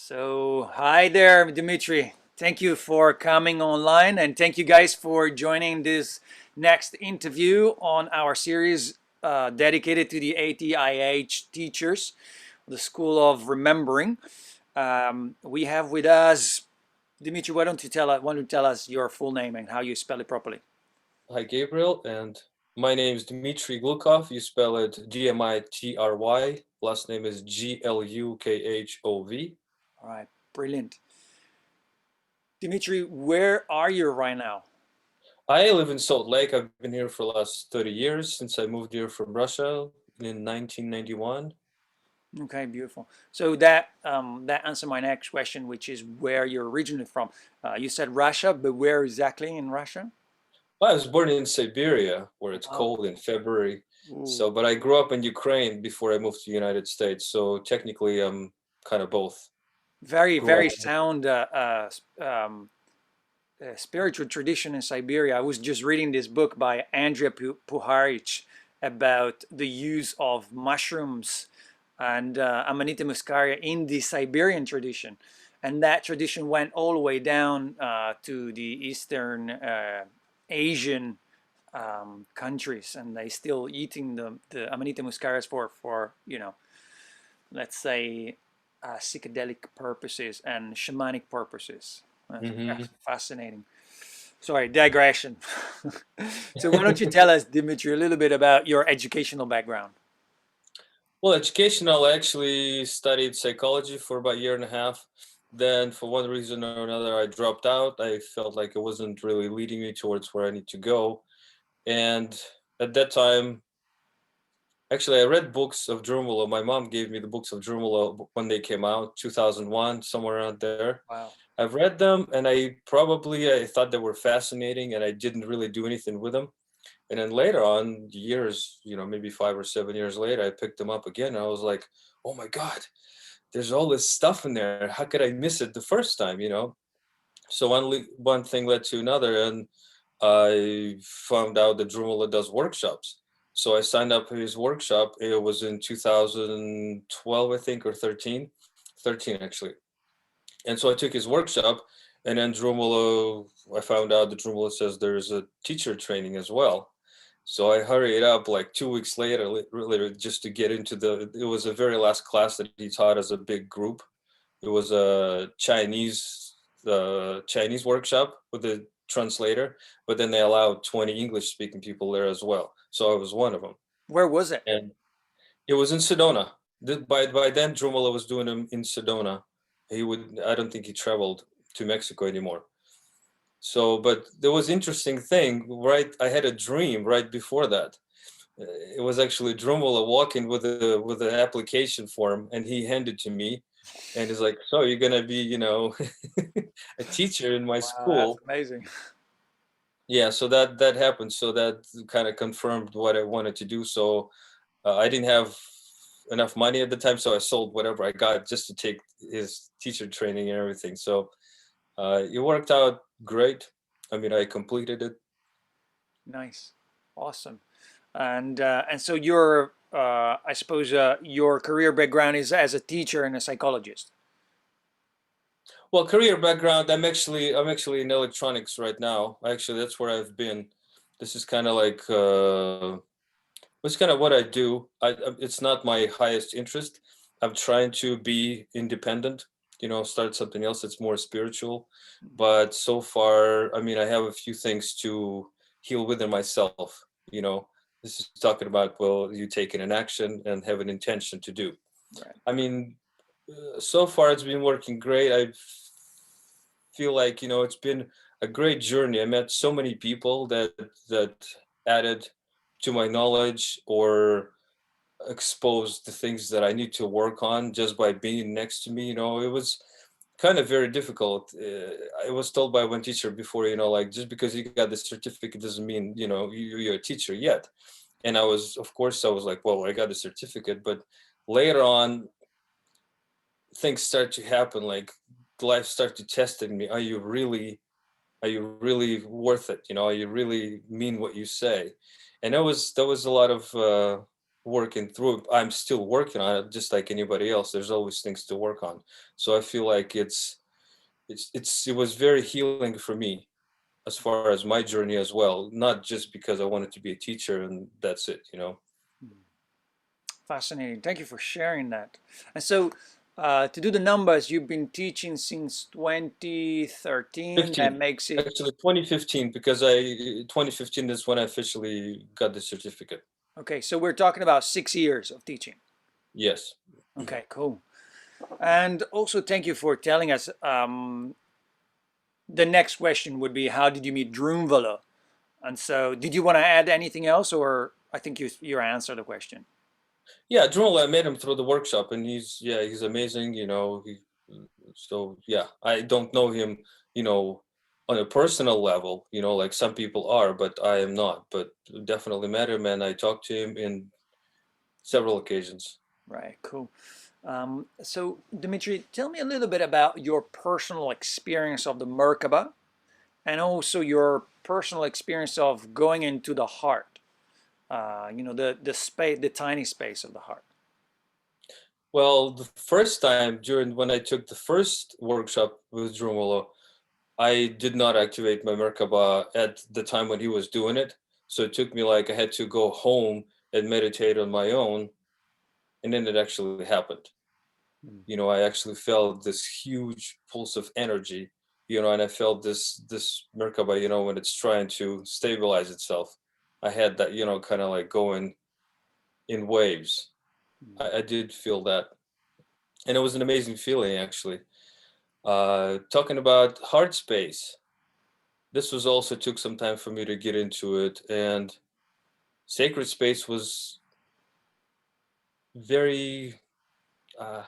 So, hi there, Dmitry. Thank you for coming online, and thank you guys for joining this next interview on our series dedicated to the ATIH teachers, the School of Remembering. We have with us Dmitry. Why don't you tell us your full name and how you spell it properly? Hi, Gabriel, and my name is Dmitry Glukhov. You spell it Dmitry. Last name is Glukhov. All right, brilliant. Dmitry, where are you right now? I live in Salt Lake. I've been here for the last 30 years since I moved here from Russia in 1991. Okay, beautiful. So that answered my next question, which is where you're originally from. You said Russia, but where exactly in Russia? I was born in Siberia, where it's Oh, cold in February. ooh, But I grew up in Ukraine before I moved to the United States. So technically, I'm kind of both. very, Grew very up. sound spiritual tradition in Siberia. I was just reading this book by Andrea Puharich about the use of mushrooms and Amanita muscaria in the Siberian tradition. And that tradition went all the way down to the Eastern Asian countries, and they still eating the Amanita muscarias for let's say psychedelic purposes and shamanic purposes. That's hmm fascinating. Sorry, digression. So why don't you tell us, Dimitri, a little bit about your educational background? Well, educational, I actually studied psychology for about a year and a half. Then, for one reason or another, I dropped out. I felt like it wasn't really leading me towards where I need to go. And at that time, actually, I read books of Drunvalo. My mom gave me the books of Drunvalo when they came out, 2001, somewhere around there. Wow. I've read them, and I thought they were fascinating, and I didn't really do anything with them. And then later on, years, maybe 5 or 7 years later, I picked them up again. And I was like, oh my God, there's all this stuff in there. How could I miss it the first time? So one thing led to another. And I found out that Drumala does workshops. So I signed up for his workshop. It was in 2012, I think, or 13 actually. And so I took his workshop. And then I found out that Drumala says there's a teacher training as well. So I hurried up like 2 weeks later, really just to get into it was the very last class that he taught as a big group. It was a Chinese workshop with a translator, but then they allowed 20 English speaking people there as well. So I was one of them. Where was it? And it was in Sedona. By then, Drumala was doing them in Sedona. I don't think he traveled to Mexico anymore. So, but there was interesting thing, right? I had a dream right before that. It was actually Drumvalo walking with an application form, and he handed to me, and he's like, "So you're gonna be, a teacher in my Wow, that's school?" amazing. Yeah, so that happened. So that kind of confirmed what I wanted to do. So I didn't have enough money at the time, so I sold whatever I got just to take his teacher training and everything. So it worked out great. I mean, I completed it. Nice, awesome. And so I suppose, your career background is as a teacher and a psychologist. Well, career background, I'm actually in electronics right now. Actually, that's where I've been. This is kind of like it's kind of what I do. It's not my highest interest. I'm trying to be independent, start something else that's more spiritual. But so far, I mean, I have a few things to heal within myself, you know. This is talking about, well, you taking an action and have an intention to do. Right. I mean, so far it's been working great. I feel like it's been a great journey. I met so many people that added to my knowledge or exposed the things that I need to work on just by being next to me. It was kind of very difficult. I was told by one teacher before, like just because you got the certificate doesn't mean you're a teacher yet. And of course, I was like, well, I got the certificate, but later on things start to happen, like life start to testing me. Are you really worth it? Are you really mean what you say? And that was a lot of working through it. I'm still working on it, just like anybody else. There's always things to work on. So I feel like it was very healing for me as far as my journey as well. Not just because I wanted to be a teacher and that's it, you know. Fascinating. Thank you for sharing that. And so, to do the numbers, you've been teaching since 2013. That 15, makes it actually 2015, because I 2015 is when I officially got the certificate. okay. So we're talking about 6 years of teaching. Yes. Okay, cool. And also, thank you for telling us. The next question would be, how did you meet Drunvalo? And so, did you want to add anything else, or I think you answered the question. Yeah, Drunvalo, I met him through the workshop, and he's amazing. You know, so yeah, I don't know him, you know, on a personal level, you know, like some people are, but I am not. But definitely met him, and I talked to him in several occasions. Right, cool. So, Dmitry, tell me a little bit about your personal experience of the Merkaba and also your personal experience of going into the heart, the space, the tiny space of the heart. Well, the first time during when I took the first workshop with Drunvalo, I did not activate my Merkaba at the time when he was doing it. So it took me like I had to go home and meditate on my own, and then it actually happened. Mm. You know, I actually felt this huge pulse of energy, you know, and I felt this Merkaba, you know, when it's trying to stabilize itself. I had that, you know, kind of like going in waves. I did feel that. And it was an amazing feeling actually. Talking about heart space, this was also took some time for me to get into it. And sacred space was very uh,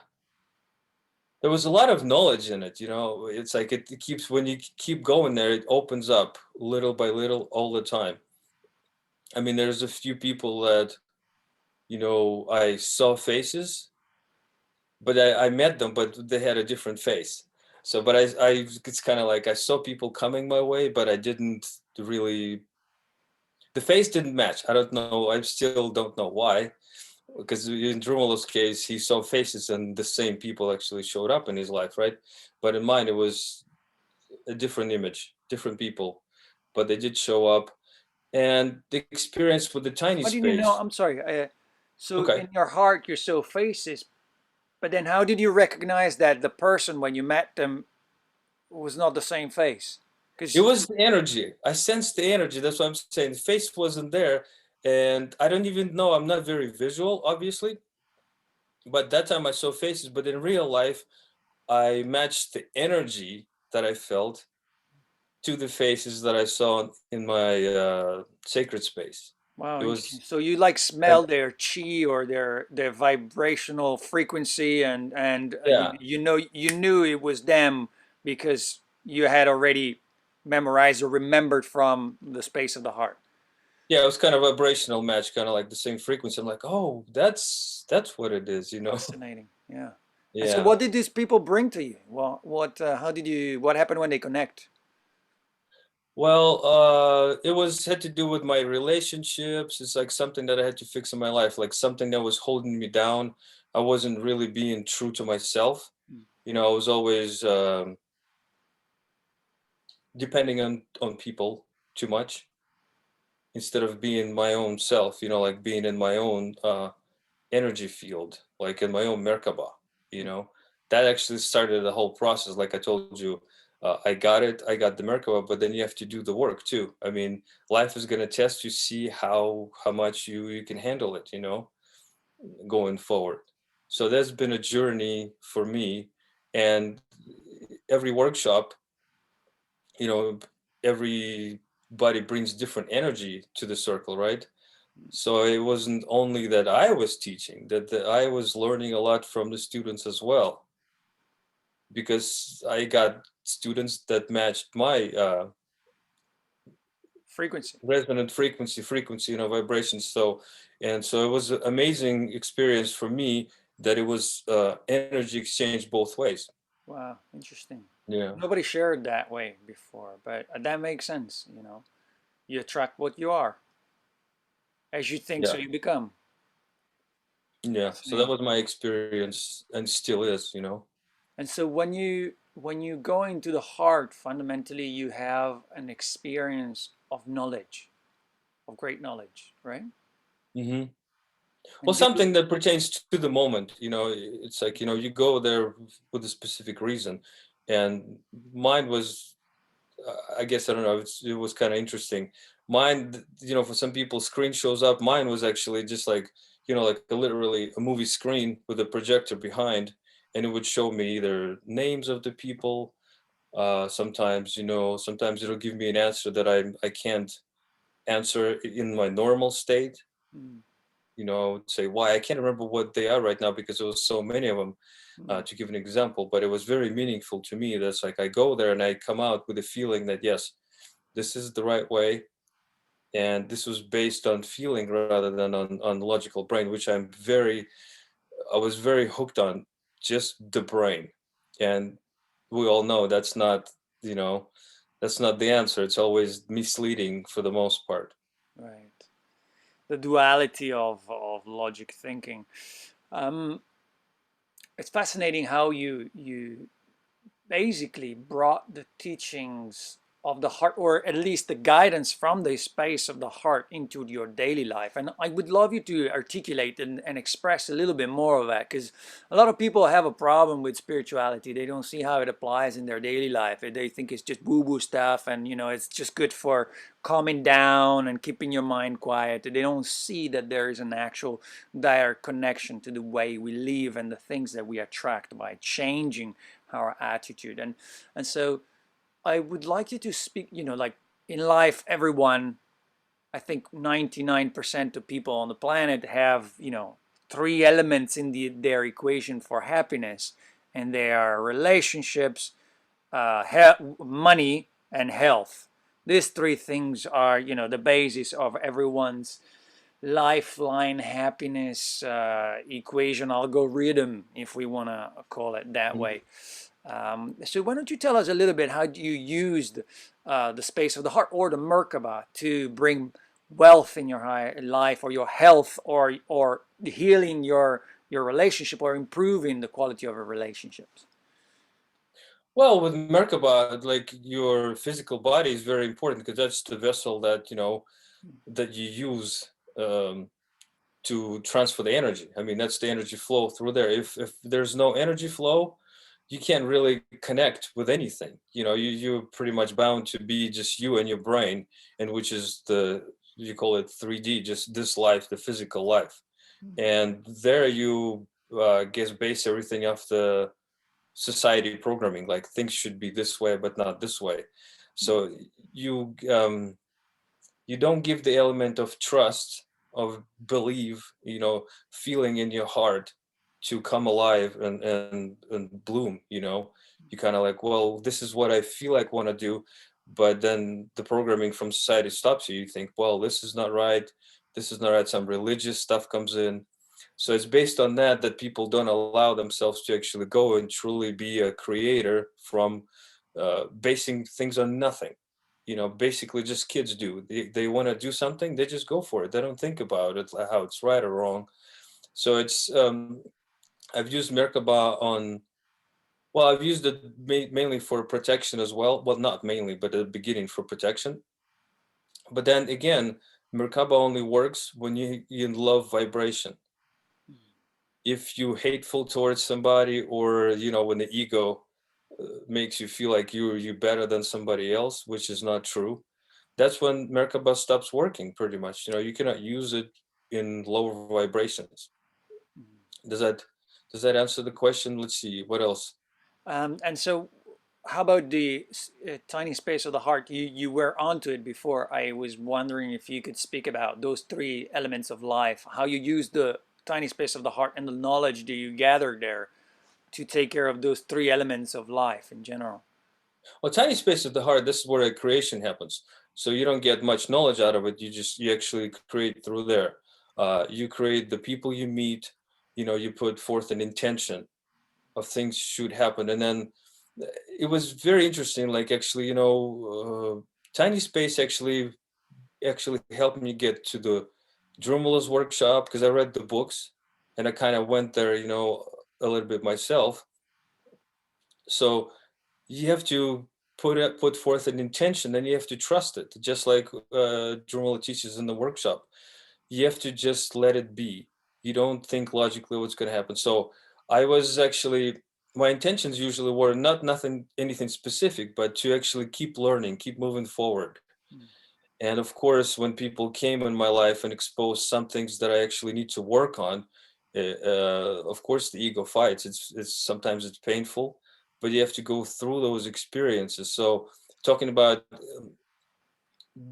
there was a lot of knowledge in it, you know. It's like it keeps, when you keep going there, it opens up little by little all the time. I mean, there's a few people that, you know, I saw faces, but I met them, but they had a different face. So but I it's kind of like I saw people coming my way, but I didn't really, the face didn't match. I don't know, I still don't know why, because in Drumalo's case, he saw faces and the same people actually showed up in his life, right? But in mine, it was a different image, different people, but they did show up. And the experience with the tiny How did you know? space. I'm sorry. So Okay. in your heart, you saw faces, but then how did you recognize that the person when you met them was not the same face? It Because was the energy. I sensed the energy. That's what I'm saying. The face wasn't there. And I don't even know. I'm not very visual, obviously. But that time I saw faces. But in real life, I matched the energy that I felt to the faces that I saw in my sacred space. wow, It interesting. was So you like like, smell their chi or their vibrational frequency, and yeah. you knew it was them because you had already memorized or remembered from the space of the heart. Yeah, it was kind of a vibrational match, kind of like the same frequency. I'm like, oh, that's what it is, you know? Fascinating. Yeah. And so, Yeah. what did these people bring to you? How did you? What happened when they connect? Well, it was had to do with my relationships. It's like something that I had to fix in my life, like something that was holding me down. I wasn't really being true to myself. You know, I was always depending on people too much instead of being my own self. You know, like being in my own energy field, like in my own Merkaba, you know. That actually started the whole process. Like I told you, I got it, I got the Merkaba, but then you have to do the work too. I mean, life is going to test you, see how much you can handle it, you know, going forward. So there's been a journey for me, and every workshop, you know, everybody brings different energy to the circle, right? So it wasn't only that I was teaching, that I was learning a lot from the students as well, because I got students that matched my Frequency. resonant frequency, you know, vibrations. So, and so it was an amazing experience for me that it was energy exchange both ways. Wow, interesting. Yeah. Nobody shared that way before, but that makes sense. You attract what you are. As you think, so Yeah. you become. Yeah, so that Fascinating. was my experience and still is, you know. And so when you go into the heart, fundamentally you have an experience of knowledge, of great knowledge, right? Hmm. Well, And this, something that pertains to the moment, you know, it's like, you know, you go there with a specific reason. And mine was, I guess, I don't know, it was kind of interesting. Mine, you know, for some people, screen shows up. Mine was actually just like, you know, like literally a movie screen with a projector behind, and it would show me either names of the people. Sometimes, you know, sometimes it'll give me an answer that I can't answer in my normal state. mm, You know, say why I can't remember what they are right now because there was so many of them. mm, To give an example, but it was very meaningful to me. That's like I go there and I come out with a feeling that yes, this is the right way, and this was based on feeling rather than on the logical brain, which I was very hooked on, just the brain. And we all know that's not, you know, that's not the answer. It's always misleading for the most part. right. The duality of logic thinking. Um, it's fascinating how you basically brought the teachings of the heart, or at least the guidance from the space of the heart, into your daily life. And I would love you to articulate and express a little bit more of that, because a lot of people have a problem with spirituality. They don't see how it applies in their daily life. They think it's just woo-woo stuff, and it's just good for calming down and keeping your mind quiet. They don't see that there is an actual direct connection to the way we live and the things that we attract by changing our attitude. And so I would like you to speak, like in life, everyone, I think 99% of people on the planet have, three elements in their equation for happiness, and they are relationships, money, and health. These three things are, the basis of everyone's lifeline happiness equation algorithm, if we want to call it that Mhm. way. So why don't you tell us a little bit how you used the space of the heart or the Merkaba to bring wealth in your life, or your health, or healing your relationship, or improving the quality of your relationships? Well, with Merkaba, like your physical body is very important because that's the vessel that, you know, that you use um, to transfer the energy. I mean, that's the energy flow through there. If there's no energy flow, you can't really connect with anything. You know, you're pretty much bound to be just you and your brain, and which is the, you call it 3D, just this life, the physical life. And there you guess base everything off the society programming, like things should be this way but not this way. So you you don't give the element of trust, of believe, you know, feeling in your heart to come alive and bloom, you know. You kind of like, well, this is what I feel like want to do, but then the programming from society stops you. You think, well, this is not right, this is not right. Some religious stuff comes in. So it's based on that that people don't allow themselves to actually go and truly be a creator from basing things on nothing. You know, basically just kids do. They want to do something, they just go for it. They don't think about it, like how it's right or wrong. So it's I've used Merkaba on, well, I've used it mainly for protection as well. Well, not mainly, but at the beginning for protection. But then again, Merkaba only works when you in love vibration. If you hateful towards somebody, or you know, when the ego makes you feel like you better than somebody else, which is not true, that's when Merkaba stops working pretty much. You know, you cannot use it in lower vibrations. Does that does that answer the question? Let's see, what else? And so, how about the tiny space of the heart? You were onto it before. I was wondering if you could speak about those three elements of life, how you use the tiny space of the heart and the knowledge that you gather there to take care of those three elements of life in general. Well, tiny space of the heart, this is where a creation happens. So you don't get much knowledge out of it. You actually create through there. You create the people you meet. You know, you put forth an intention of things should happen, and then it was very interesting. Like actually, you know, tiny space actually helped me get to the Drunvalo's workshop because I read the books, and I kind of went there, you know, a little bit myself. So you have to put forth an intention, and you have to trust it, just like Drunvalo teaches in the workshop. You have to just let it be. You don't think logically what's going to happen. So I was actually, my intentions usually were not nothing anything specific, but to actually keep learning, keep moving forward. Mm. And of course, when people came in my life and exposed some things that I actually need to work on, of course the ego fights. It's sometimes it's painful, but you have to go through those experiences. So talking about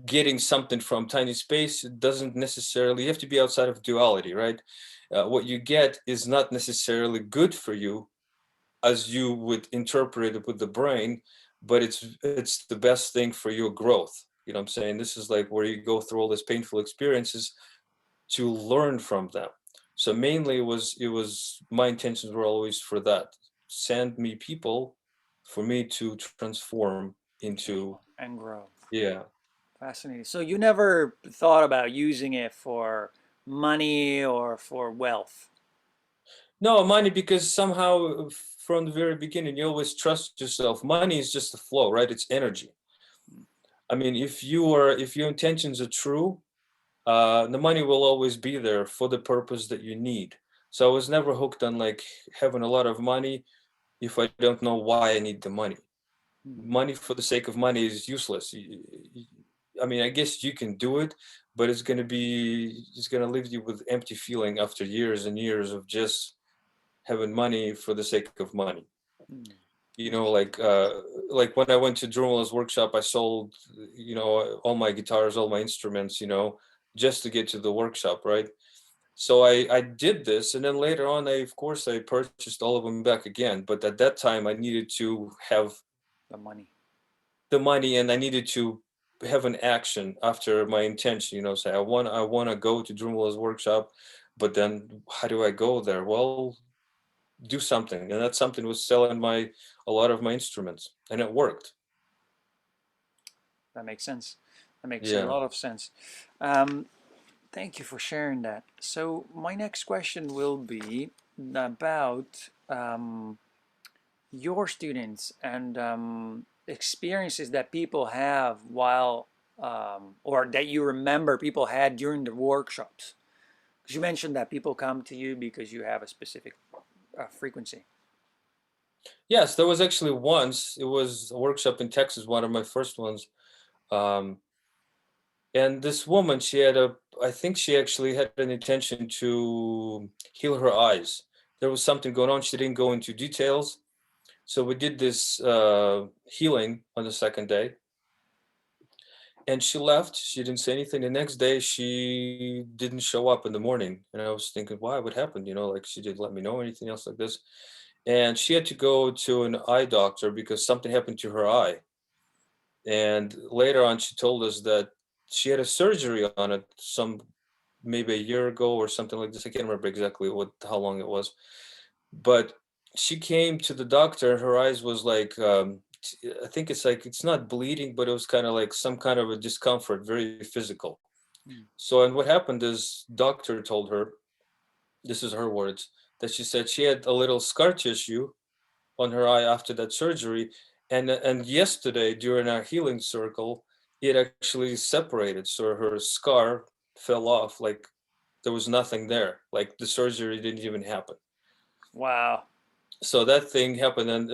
getting something from tiny space, it doesn't necessarily, you have to be outside of duality, right? What you get is not necessarily good for you as you would interpret it with the brain, but it's the best thing for your growth. You know what I'm saying? This is like where you go through all these painful experiences to learn from them. So mainly it was my intentions were always for that. Send me people for me to transform into. And grow. Yeah. Fascinating. So you never thought about using it for money or for wealth? No, money, because somehow from the very beginning you always trust yourself. Money is just a flow, right? It's energy. I mean, if your intentions are true, the money will always be there for the purpose that you need. So I was never hooked on like having a lot of money if I don't know why I need the money. Mm. Money for the sake of money is useless. I mean, I guess you can do it, but it's gonna leave you with empty feeling after years and years of just having money for the sake of money. Mm. You know, like when I went to Drunvalo's workshop, I sold, you know, all my guitars, all my instruments, you know, just to get to the workshop, right? So I did this, and then later on, of course I purchased all of them back again. But at that time, I needed to have The money. the money, and I needed to have an action after my intention. You know, say I want to go to Drunvalo's workshop, but then how do I go there? Well, do something, and that something was selling my a lot of my instruments, and it worked. That makes sense. That makes a Yeah. lot of sense. Um, Thank you for sharing that. So my next question will be about your students and experiences that people have while or that you remember people had during the workshops. Because you mentioned that people come to you because you have a specific frequency. Yes, there was actually once, it was a workshop in Texas, one of my first ones. Um, and this woman, I think she actually had an intention to heal her eyes. There was something going on. She didn't go into details. So we did this healing on the second day, and she left. She didn't say anything. The next day, she didn't show up in the morning. And I was thinking, why? What happened? You know, like she didn't let me know anything else like this. And she had to go to an eye doctor because something happened to her eye. And later on, she told us that she had a surgery on it some maybe a year ago or something like this. I can't remember exactly how long it was, but she came to the doctor. Her eyes was like I think it's like it's not bleeding, but it was kind of like some kind of a discomfort, very physical. Mm. So, and what happened is, doctor told her, this is her words, that she said she had a little scar tissue on her eye after that surgery, and yesterday during our healing circle it actually separated, so her scar fell off, like there was nothing there, like the surgery didn't even happen. Wow. So that thing happened, and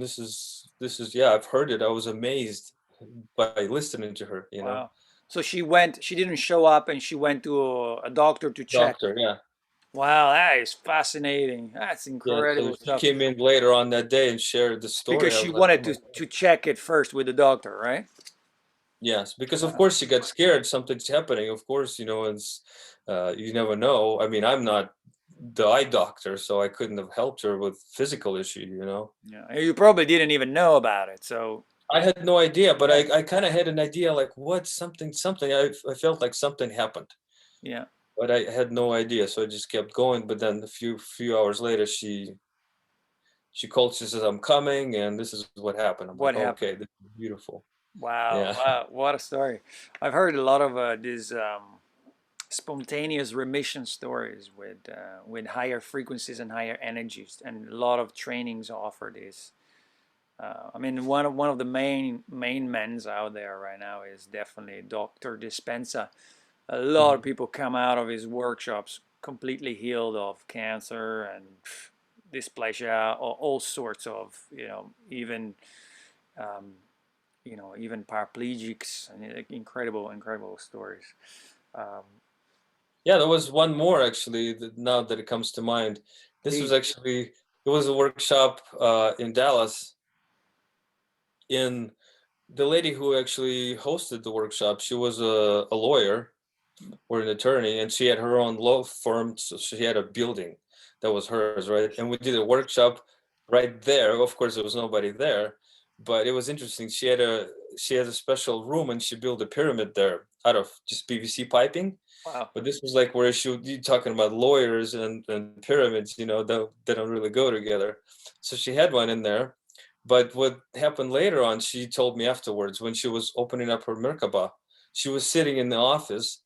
this is yeah, I've heard it. I was amazed by listening to her, you know. Wow. So she went, she didn't show up and she went to a doctor to check. Doctor, yeah. Wow, that is fascinating. That's Yeah, so incredible she stuff. came in later on that day and shared the story. Because I she was like, oh wanted my to check it first with the doctor, right? Yes, because of Wow. course she got scared. Something's happening. Of course, you know, you never know. I mean, I'm not the eye doctor, so I couldn't have helped her with physical issue. You know, Yeah. You probably didn't even know about it. So, I had no idea, but yeah. I kind of had an idea, like what something. I felt like something happened, Yeah. but I had no idea, so I just kept going. But then a few hours later, she called. She says, "I'm coming," and this is what happened. I'm like, What oh, happened? okay, this is beautiful. Wow. Yeah. Wow. What a story. I've heard a lot of these spontaneous remission stories with higher frequencies and higher energies, and a lot of trainings offer this. I mean, one of the main men's out there right now is definitely Dr. Dispenza. A lot of Mhm. people come out of his workshops completely healed of cancer and dysplasia, or all sorts of, even um, even paraplegics, and incredible stories. Um, Yeah, there was one more actually, now that it comes to mind. This was Please. actually, it was a workshop in Dallas. In the lady who actually hosted the workshop, she was a lawyer or an attorney, and she had her own law firm. So she had a building that was hers, right? And we did a workshop right there. Of course, there was nobody there, but it was interesting. She had a special room, and she built a pyramid there out of just PVC piping. Wow. But this was like where you talking about lawyers and pyramids, they don't really go together. So she had one in there. But what happened later on, she told me afterwards when she was opening up her Merkaba, she was sitting in the office,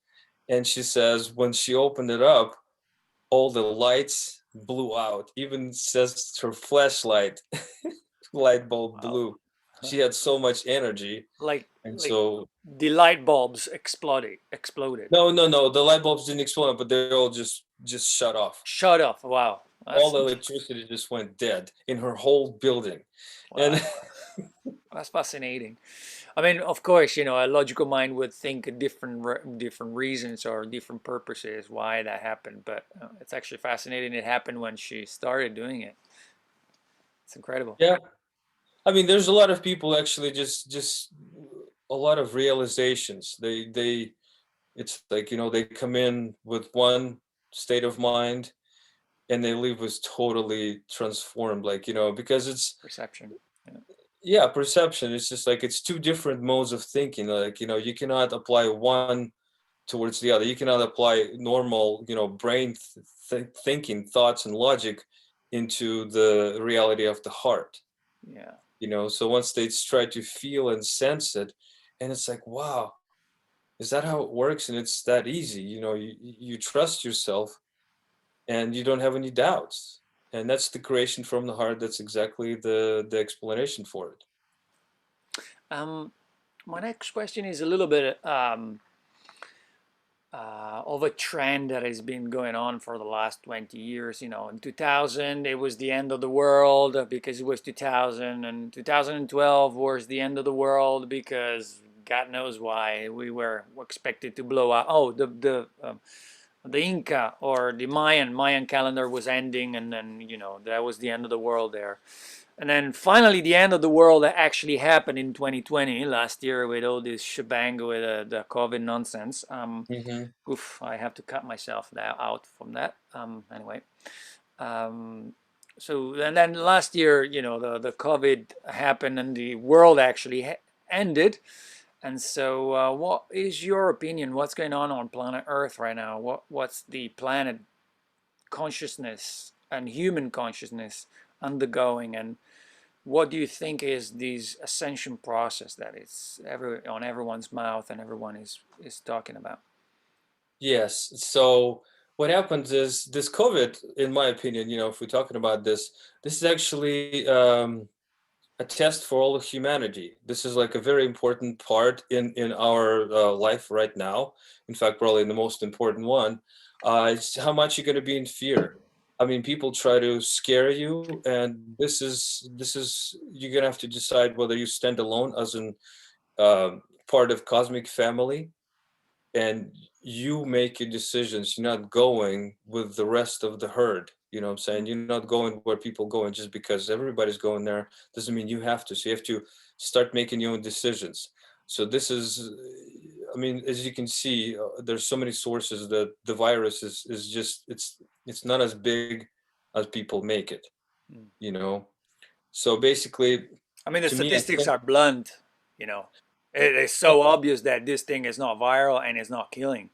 and she says when she opened it up, all the lights blew out. Even says her flashlight light bulb Wow. blew. She had so much energy. like And like so the light bulbs exploded. no, no, no, the light bulbs didn't explode, but they all just shut off. Shut off. Wow. All That's the electricity just went dead in her whole building. And wow. That's fascinating. I mean, of course, a logical mind would think different reasons or different purposes why that happened, but it's actually fascinating. It happened when she started doing it. It's incredible. yeah, I mean, there's a lot of people actually just a lot of realizations. They it's like, they come in with one state of mind, and they leave with totally transformed, like, because it's, Perception. Yeah. yeah, perception. It's just like it's two different modes of thinking. Like, you cannot apply one towards the other. You cannot apply normal, brain thinking, thoughts, and logic into the reality of the heart. Yeah. So once they try to feel and sense it, and it's like, wow, is that how it works? And it's that easy. You trust yourself, and you don't have any doubts. And that's the creation from the heart. That's exactly the explanation for it. Um, my next question is a little bit of a trend that has been going on for the last 20 years. In 2000, it was the end of the world because it was 2000, and 2012 was the end of the world because God knows why we were expected to blow up. Oh, the Inca or the Mayan calendar was ending, and then that was the end of the world there. And then finally, the end of the world actually happened in 2020 last year with all this shebang with the COVID nonsense. Hmm. Oof, I have to cut myself out from that. Anyway, um, so and then last year, the COVID happened and the world actually ended. And so, what is your opinion? What's going on planet Earth right now? What's the planet consciousness and human consciousness undergoing, and what do you think is this ascension process that is on everyone's mouth and everyone is talking about? Yes. So what happens is this COVID, in my opinion, if we're talking about this is actually a test for all of humanity. This is like a very important part in our life right now. In fact, probably the most important one. It's how much you're going to be in fear. I mean, people try to scare you, and this is you're going to have to decide whether you stand alone as an part of cosmic family, and you make your decisions. You're not going with the rest of the herd. You know what I'm saying? You're not going where people going just because everybody's going there doesn't mean you have to. So you have to start making your own decisions. So this is, I mean, as you can see, there's so many sources that the virus is just it's not as big as people make it. Mm. You know. So basically, I mean, the to me, I statistics think are blunt. You know, it is so obvious that this thing is not viral and it's not killing.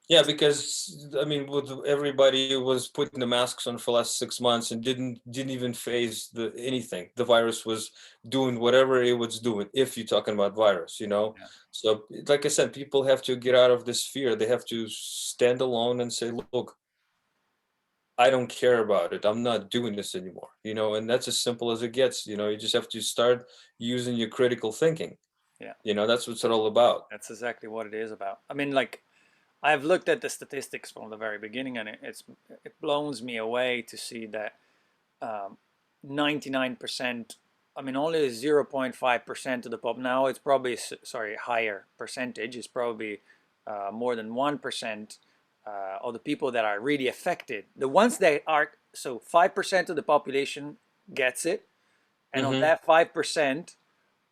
Yeah, because I mean, with everybody was putting the masks on for the last 6 months and didn't even phase anything. The virus was doing whatever it was doing. If you're talking about virus, Yeah. so like I said, people have to get out of this fear. They have to stand alone and say, "Look, I don't care about it. I'm not doing this anymore." And that's as simple as it gets. You just have to start using your critical thinking. Yeah. That's what it's all about. That's exactly what it is about. I mean, like, I've looked at the statistics from the very beginning, and it blows me away to see that 99%. I mean, only 0.5% of the pop. Now it's probably, sorry, higher percentage. It's probably more than 1% of the people that are really affected. The ones that are, so 5% of the population gets it, and of Hmm. that 5%,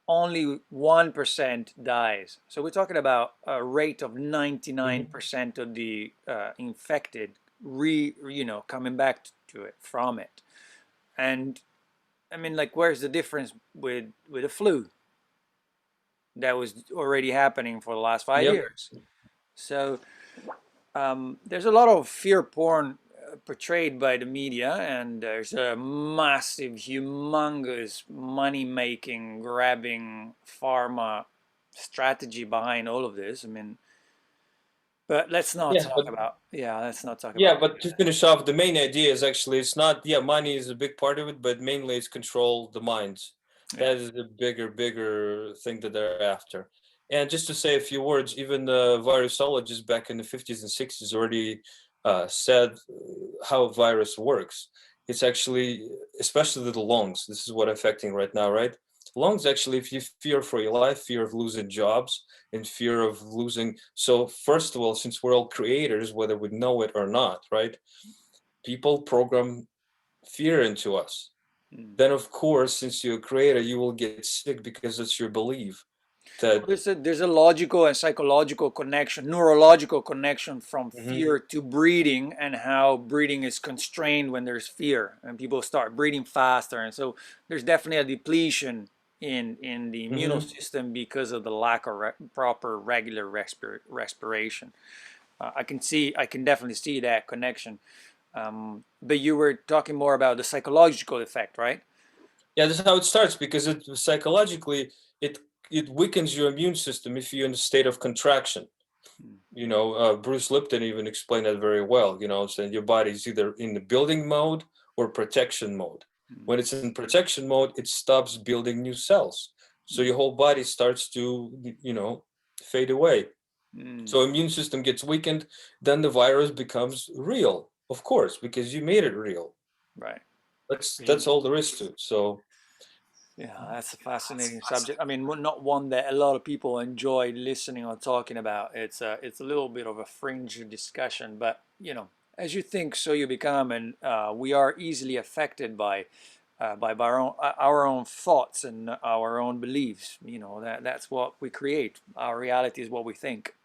only 1% dies. So we're talking about a rate of Hmm. 99% of the infected coming back to it from it. And I mean, like, where's the difference with the flu that was already happening for the last five Yep. years? So there's a lot of fear porn portrayed by the media, and there's a massive, humongous money-making, grabbing pharma strategy behind all of this. I mean, but let's not Yeah, talk but about, yeah, let's not talk Yeah, about but to finish off, the main idea is actually it's not, yeah, money is a big part of it, but mainly it's control the minds. yeah. That is the bigger thing that they're after. And just to say a few words, even the virusologists back in the 50s and 60s already said how a virus works. It's actually, especially the lungs, this is what affecting right now, right? Lungs actually, if you fear for your life, fear of losing jobs, in fear of losing. So first of all, since we're all creators, whether we know it or not, right? People program fear into us. Mm. Then of course, since you're a creator, you will get sick because it's your belief Well, that. there's a logical and psychological connection, neurological connection from Mhm. fear to breathing, and how breathing is constrained when there's fear, and people start breathing faster. And so there's definitely a depletion in the immune Mhm. system because of the lack of proper regular respiration. I can definitely see that connection. But you were talking more about the psychological effect, right? Yeah, that's how it starts because it psychologically it it weakens your immune system if you're in a state of contraction. Mm. Bruce Lipton even explained that very well. Saying your body's either in the building mode or protection mode. Mm. When it's in protection mode, it stops building new cells. So Mm. your whole body starts to, fade away. Mm. So immune system gets weakened, then the virus becomes real, of course, because you made it real. Right. That's all there is to it. So Yeah, that's a fascinating subject. I mean, not one that a lot of people enjoy listening or talking about. It's a little bit of a fringe discussion, but as you think, so you become, and we are easily affected by our own thoughts and our own beliefs. That's what we create. Our reality is what we think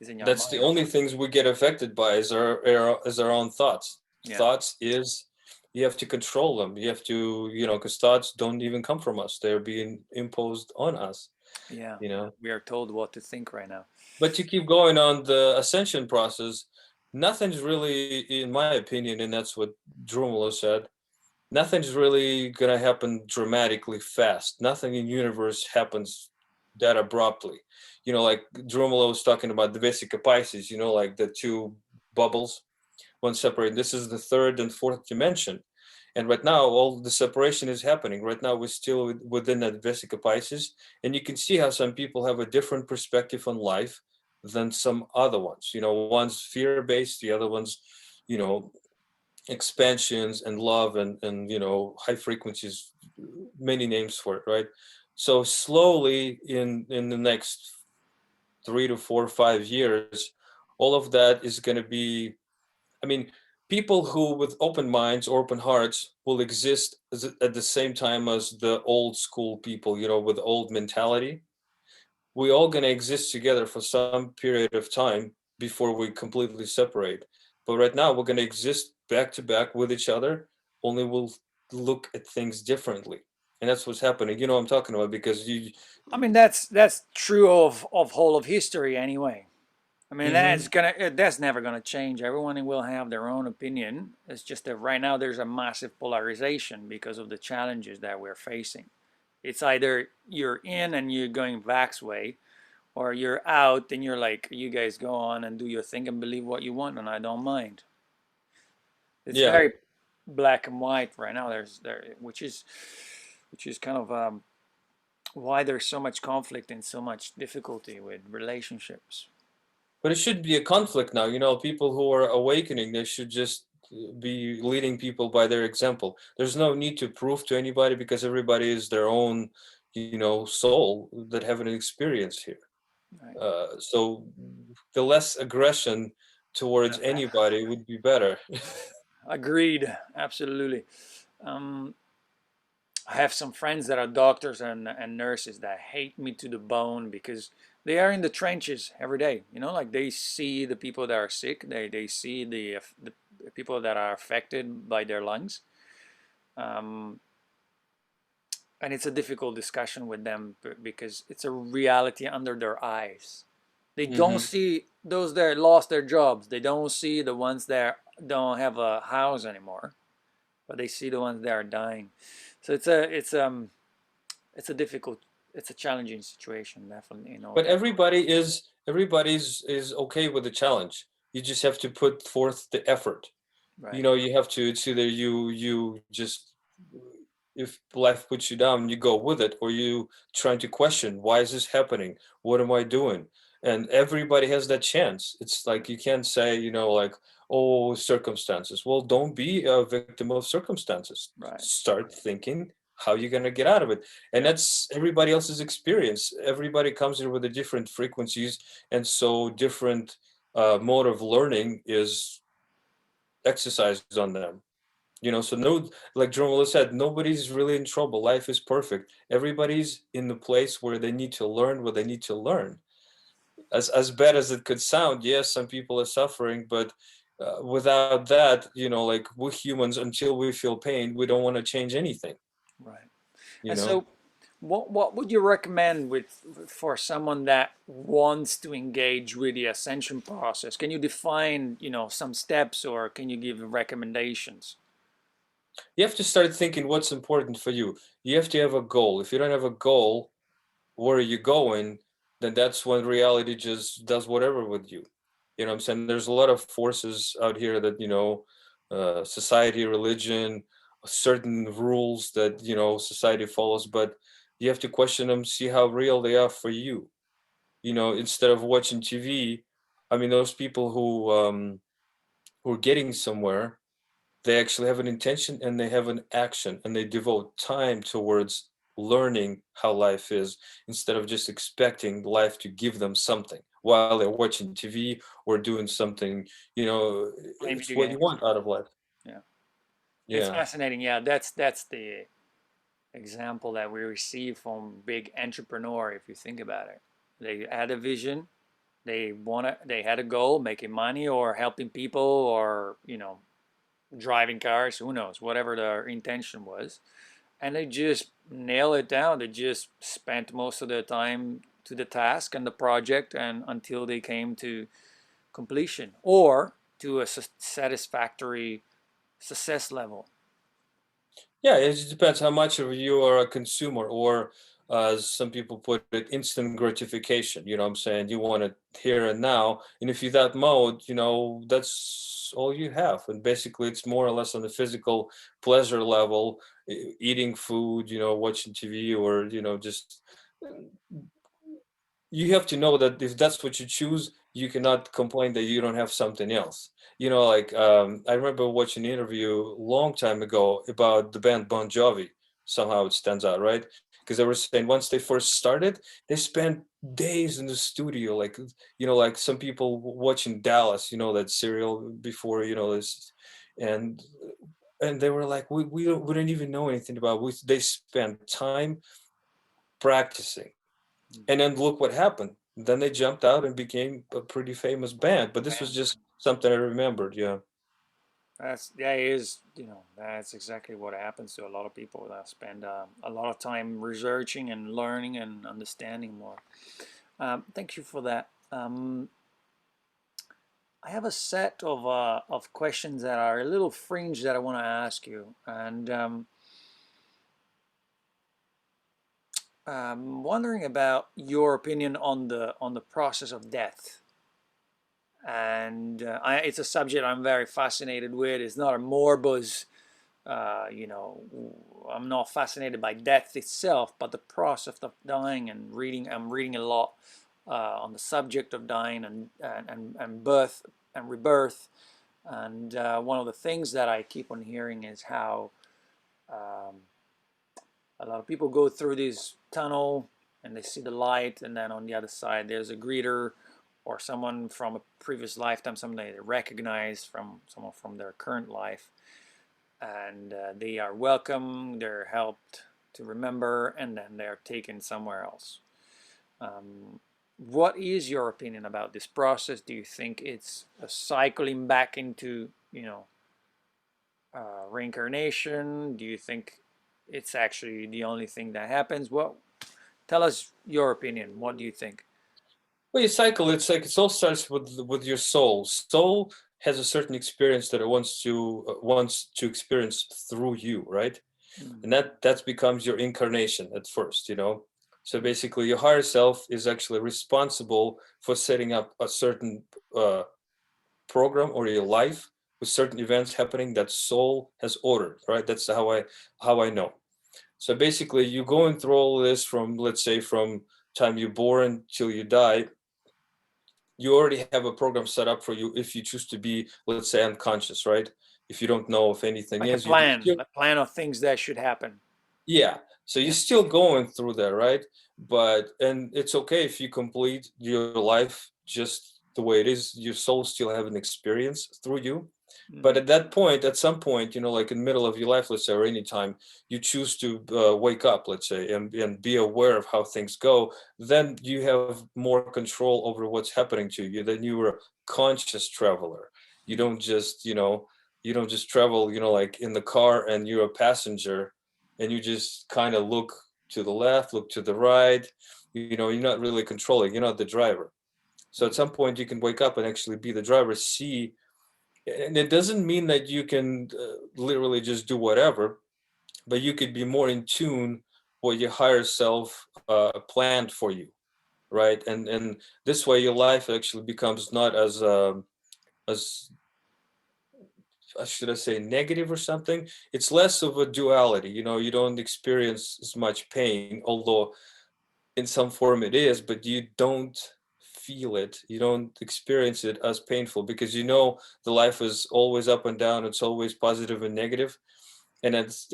is in our that's the mind. only things we get affected by is our own thoughts. Yeah, Thoughts is you have to control them. You have to, because thoughts don't even come from us. They're being imposed on us, yeah. you know. We are told what to think right now. But to keep going on the ascension process, nothing's really, in my opinion, and that's what Drunvalo said, nothing's really gonna happen dramatically fast. Nothing in universe happens that abruptly. Like Drunvalo was talking about the Vesica Pisces, like the two bubbles, one separate. This is the third and fourth dimension. And right now, all the separation is happening. Right now, we're still within that Vesica Pisces. And you can see how some people have a different perspective on life than some other ones. One's fear based, the other one's, you know, expansions and love and high frequencies, many names for it, right? So slowly in the next 3 to 4 or 5 years, all of that is going to be, I mean, people who with open minds or open hearts will exist at the same time as the old school people, with old mentality. We all going to exist together for some period of time before we completely separate. But right now we're going to exist back to back with each other, only we'll look at things differently. And that's what's happening. You know what I'm talking about, because you. I mean, that's true of whole of history anyway. I mean, Hmm. that's never gonna change. Everyone will have their own opinion. It's just that right now there's a massive polarization because of the challenges that we're facing. It's either you're in and you're going Vax way, or you're out and you're like, you guys go on and do your thing and believe what you want, and I don't mind. It's Yeah. very black and white right now. Which is kind of why there's so much conflict and so much difficulty with relationships. But it should be a conflict now. You know, people who are awakening, they should just be leading people by their example. There's no need to prove to anybody because everybody is their own, soul that have an experience here. Right. So the less aggression towards anybody would be better. Agreed. Absolutely. Um, I have some friends that are doctors and nurses that hate me to the bone because they are in the trenches every day. You know, like they see the people that are sick. They see the people that are affected by their lungs. Um, and it's a difficult discussion with them because it's a reality under their eyes. They don't Hmm. see those that lost their jobs. They don't see the ones that don't have a house anymore, but they see the ones that are dying. So it's a difficult, it's a challenging situation, definitely, in all But that. everybody's okay with the challenge. You just have to put forth the effort. Right. You have to. It's either you just, if life puts you down, you go with it, or you trying to question, why is this happening, what am I doing? And everybody has that chance. It's like you can't say, like, oh, circumstances. Well, don't be a victim of circumstances. Right. Start thinking how you're going to get out of it. And Yeah. that's everybody else's experience. Everybody comes here with a different frequencies, and so different mode of learning is exercised on them. So no, like Drunvalo said, nobody's really in trouble. Life is perfect. Everybody's in the place where they need to learn what they need to learn. As bad as it could sound, yes, some people are suffering, but without that, like we're humans. Until we feel pain, we don't want to change anything. Right. You And know. so, what would you recommend for someone that wants to engage with the ascension process? Can you define, some steps, or can you give recommendations? You have to start thinking what's important for you. You have to have a goal. If you don't have a goal, where are you going? Then that's when reality just does whatever with you. You know what I'm saying? There's a lot of forces out here that, society, religion, certain rules that, society follows, but you have to question them, see how real they are for you. Instead of watching TV, I mean, those people who are getting somewhere, they actually have an intention and they have an action and they devote time towards learning how life is, instead of just expecting life to give them something while they're watching TV or doing something. Playing It's video what you games. want out of life. Yeah. It's Yeah. fascinating. Yeah, that's the example that we receive from big entrepreneur. If you think about it, they had a vision, they had a goal, making money or helping people, or driving cars, who knows, whatever their intention was, and they just nail it down. They just spent most of their time to the task and the project, and until they came to completion or to a satisfactory success level. Yeah, it just depends how much of you are a consumer, or as some people put it, instant gratification. You know what I'm saying? You want it here and now. And if you're that mode, that's all you have. And basically, it's more or less on the physical pleasure level, eating food, watching TV, or, just you have to know that if that's what you choose, you cannot complain that you don't have something else. Like, I remember watching an interview a long time ago about the band Bon Jovi. Somehow it stands out, right? Because they were saying once they first started, they spent days in the studio, like, like some people watching Dallas, that serial before, this, and and they were like, we don't even know anything about. They spent time practicing, and then look what happened. Then they jumped out and became a pretty famous band. But this was Man, just something I remembered. Yeah. that is, that's exactly what happens to a lot of people that spend a lot of time researching and learning and understanding more. Thank you for that. I have a set of questions that are a little fringe that I want to ask you, and I'm wondering about your opinion on the process of death. And it's a subject I'm very fascinated with. It's not a morbus, you know, I'm not fascinated by death itself, but the process of dying and reading. I'm reading a lot on the subject of dying and birth and rebirth. And one of the things that I keep on hearing is how um, a lot of people go through this tunnel and they see the light, and then on the other side there's a greeter or someone from a previous lifetime, someone they recognize from someone from their current life, and they are welcome, they're helped to remember, and then they're taken somewhere else. What is your opinion about this process? Do you think it's a cycling back into, you know, reincarnation? Do you think it's actually the only thing that happens? Well, tell us your opinion. What do you think? Well, you cycle. It's like it all starts with your soul. Soul has a certain experience that it wants to experience through you, right? Mm. And that becomes your incarnation at first, you know. So basically, your higher self is actually responsible for setting up a certain program or your life with certain events happening that soul has ordered, right? That's how I know. So basically, you're going through all this from, let's say, from time you're born till you die. You already have a program set up for you if you choose to be, let's say, unconscious, right? If you don't know if anything Like is, you still, a plan of things that should happen. yeah. So you're Yeah. still going through that, right? And it's okay if you complete your life just the way it is. Your soul still have an experience through you. But Mm. at that point, at some point, you know, like in the middle of your life, let's say, or any time you choose to wake up, let's say, and be aware of how things go, then you have more control over what's happening to you. Then you're a conscious traveler. You Mm. don't just, you know, you don't just travel, you know, like in the car and you're a passenger and you just kind of look to the left, look to the right. You know, you're not really controlling, you're not the driver. So at some point you can wake up and actually be the driver, see, and it doesn't mean that you can literally just do whatever, but you could be more in tune what your higher self planned for you, right? And this way your life actually becomes not as should I say negative or something. It's less of a duality, you know. You don't experience as much pain, although in some form it is, but you don't feel it, you don't experience it as painful, because you know the life is always up and down, it's always positive and negative. And as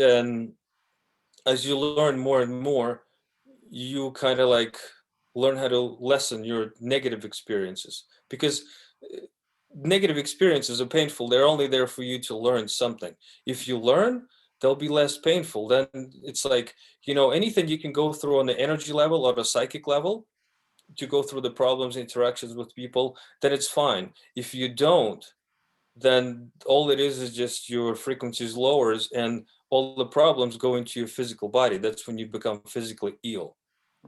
you learn more and more, you kind of like learn how to lessen your negative experiences, because uh, negative experiences are painful, they're only there for you to learn something. If you learn, they'll be less painful. Then it's like, you know, anything you can go through on the energy level or the psychic level to go through the problems, interactions with people, then it's fine. If you don't, then all it is just your frequencies lowers and all the problems go into your physical body. That's when you become physically ill.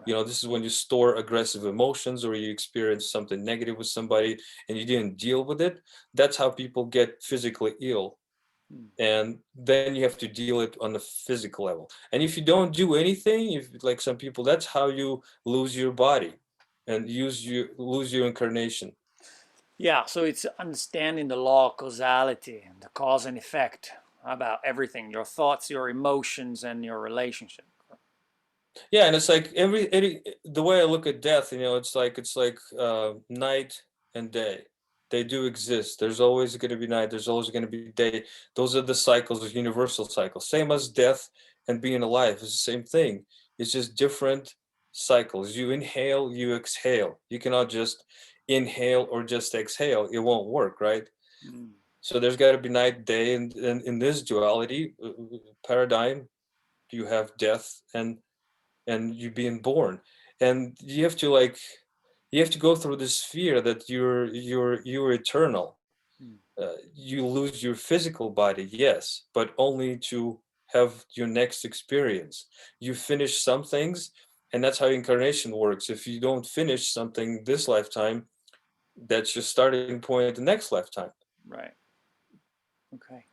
You Right. know, this is when you store aggressive emotions or you experience something negative with somebody and you didn't deal with it. That's how people get physically ill. Mm. And then you have to deal it on the physical level. And if you don't do anything, if like some people, that's how you lose your body and lose your incarnation. Yeah, so it's understanding the law of causality, the cause and effect about everything, your thoughts, your emotions, and your relationship. Yeah, and it's like the way I look at death, you know, it's like night and day. They do exist. There's always going to be night. There's always going to be day. Those are the cycles, the universal cycles. Same as death and being alive is the same thing. It's just different cycles. You inhale, you exhale. You cannot just inhale or just exhale. It won't work, right? Mm. So there's got to be night, day, and in this duality paradigm, you have death and you being born, and you have to like you have to go through this fear that you're eternal. Mm. You lose your physical body, yes, but only to have your next experience. You finish some things, and that's how incarnation works. If you don't finish something this lifetime, that's your starting point the next lifetime. Right. Okay.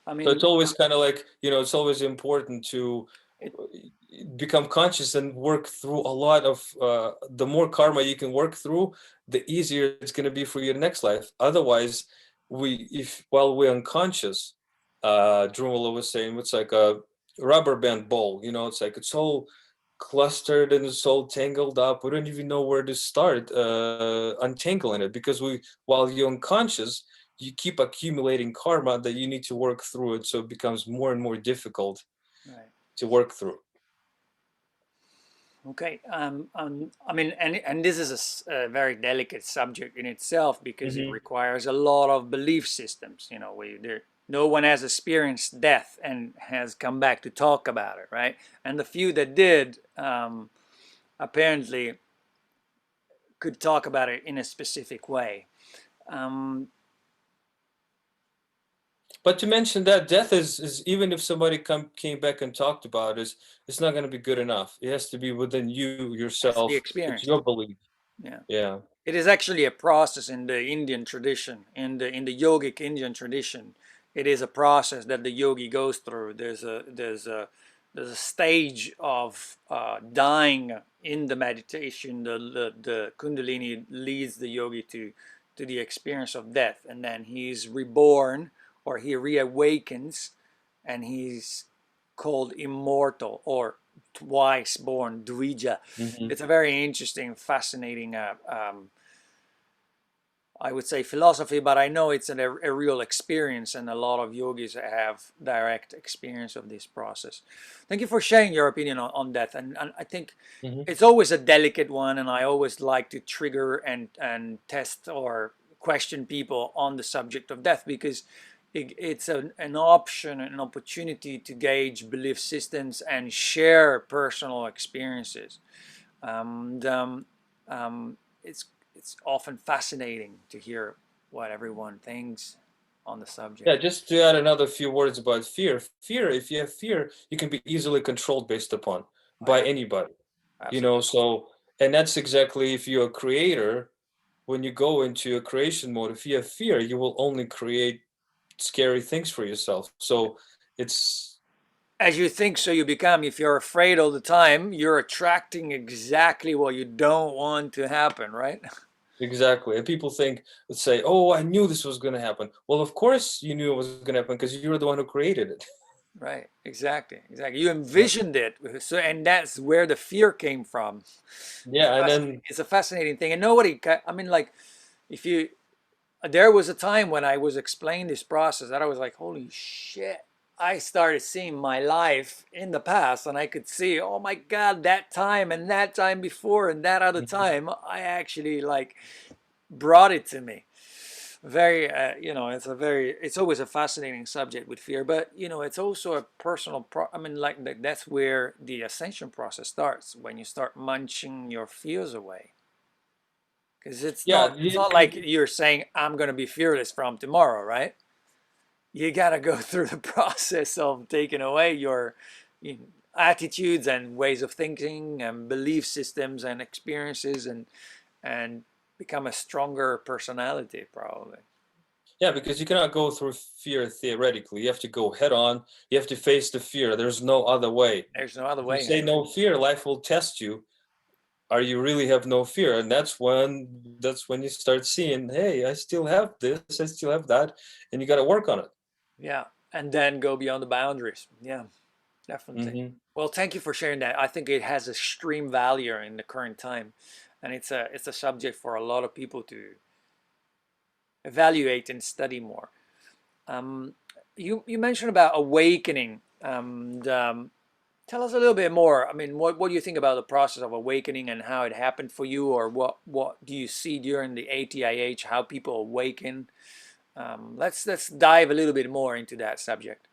I So mean, it's always kind of like, it's always important to it, become conscious and work through a lot of, the more karma you can work through, the easier it's going to be for your next life. Otherwise, while we're unconscious, Drunvalo was saying, it's like a rubber band ball, it's like it's all clustered and it's all tangled up. We don't even know where to start untangling it, because while you're unconscious, you keep accumulating karma that you need to work through it, so it becomes more and more difficult right. to work through. Okay. I mean, and this is a very delicate subject in itself because it Hmm. requires a lot of belief systems. No one has experienced death and has come back to talk about it, right? And the few that did, apparently could talk about it in a specific way. Um, But to mention that death is even if somebody came back and talked about it, it's not going to be good enough. It has to be within you has to be yourself. It's experienced. your belief. Yeah. Yeah. It is actually a process in the Indian tradition, in the yogic Indian tradition. It is a process that the yogi goes through. There's a stage of dying in the meditation. The Kundalini leads the yogi to the experience of death, and then he's reborn or he reawakens, and he's called immortal or twice born, Dvija. Hmm. It's a very interesting, fascinating, I would say, philosophy, but I know it's a real experience, and a lot of yogis have direct experience of this process. Thank you for sharing your opinion on death, and I think Hmm. it's always a delicate one, and I always like to trigger and test or question people on the subject of death because it's an option, an opportunity to gauge belief systems and share personal experiences. And it's often fascinating to hear what everyone thinks on the subject. Yeah, just to add another few words about fear. Fear, if you have fear, you can be easily controlled based upon Oh, by yeah, anybody. absolutely. So, and that's exactly, if you're a creator, when you go into a creation mode, if you have fear, you will only create scary things for yourself. So it's As you think, so you become. If you're afraid all the time, you're attracting exactly what you don't want to happen, right? exactly. And people say, oh, I knew this was going to happen. Well, of course you knew it was going to happen because you're the one who created it. Right, exactly, exactly. You Yeah. envisioned it, so and that's where the fear came from. Yeah. And then, It's a fascinating thing, and nobody. I mean, like, if you there was a time when I was explaining this process that I was like, holy shit. I started seeing my life in the past, and I could see, oh my God, that time and that time before and that other mhm. time, I actually like brought it to me. Very, it's always a fascinating subject with fear, but it's also a personal I mean, like that's where the ascension process starts, when you start munching your fears away. Because it's not Yeah. it's not like you're saying I'm going to be fearless from tomorrow, right? You got to go through the process of taking away your attitudes and ways of thinking and belief systems and experiences, and become a stronger personality, probably. Yeah, because you cannot go through fear theoretically. You have to go head on. You have to face the fear. There's no other way. There's no other If you way. say no fear, life will test you. Are you really have no fear? And that's when you start seeing, hey, I still have this, I still have that, and you got to work on it. Yeah, and then go beyond the boundaries. Yeah, definitely. Hmm. Well, thank you for sharing that. I think it has extreme value in the current time, and it's a subject for a lot of people to evaluate and study more. Um, you mentioned about awakening. Tell us a little bit more. I mean, what do you think about the process of awakening and how it happened for you, or what do you see during the ATIH? How people awaken? Let's dive a little bit more into that subject.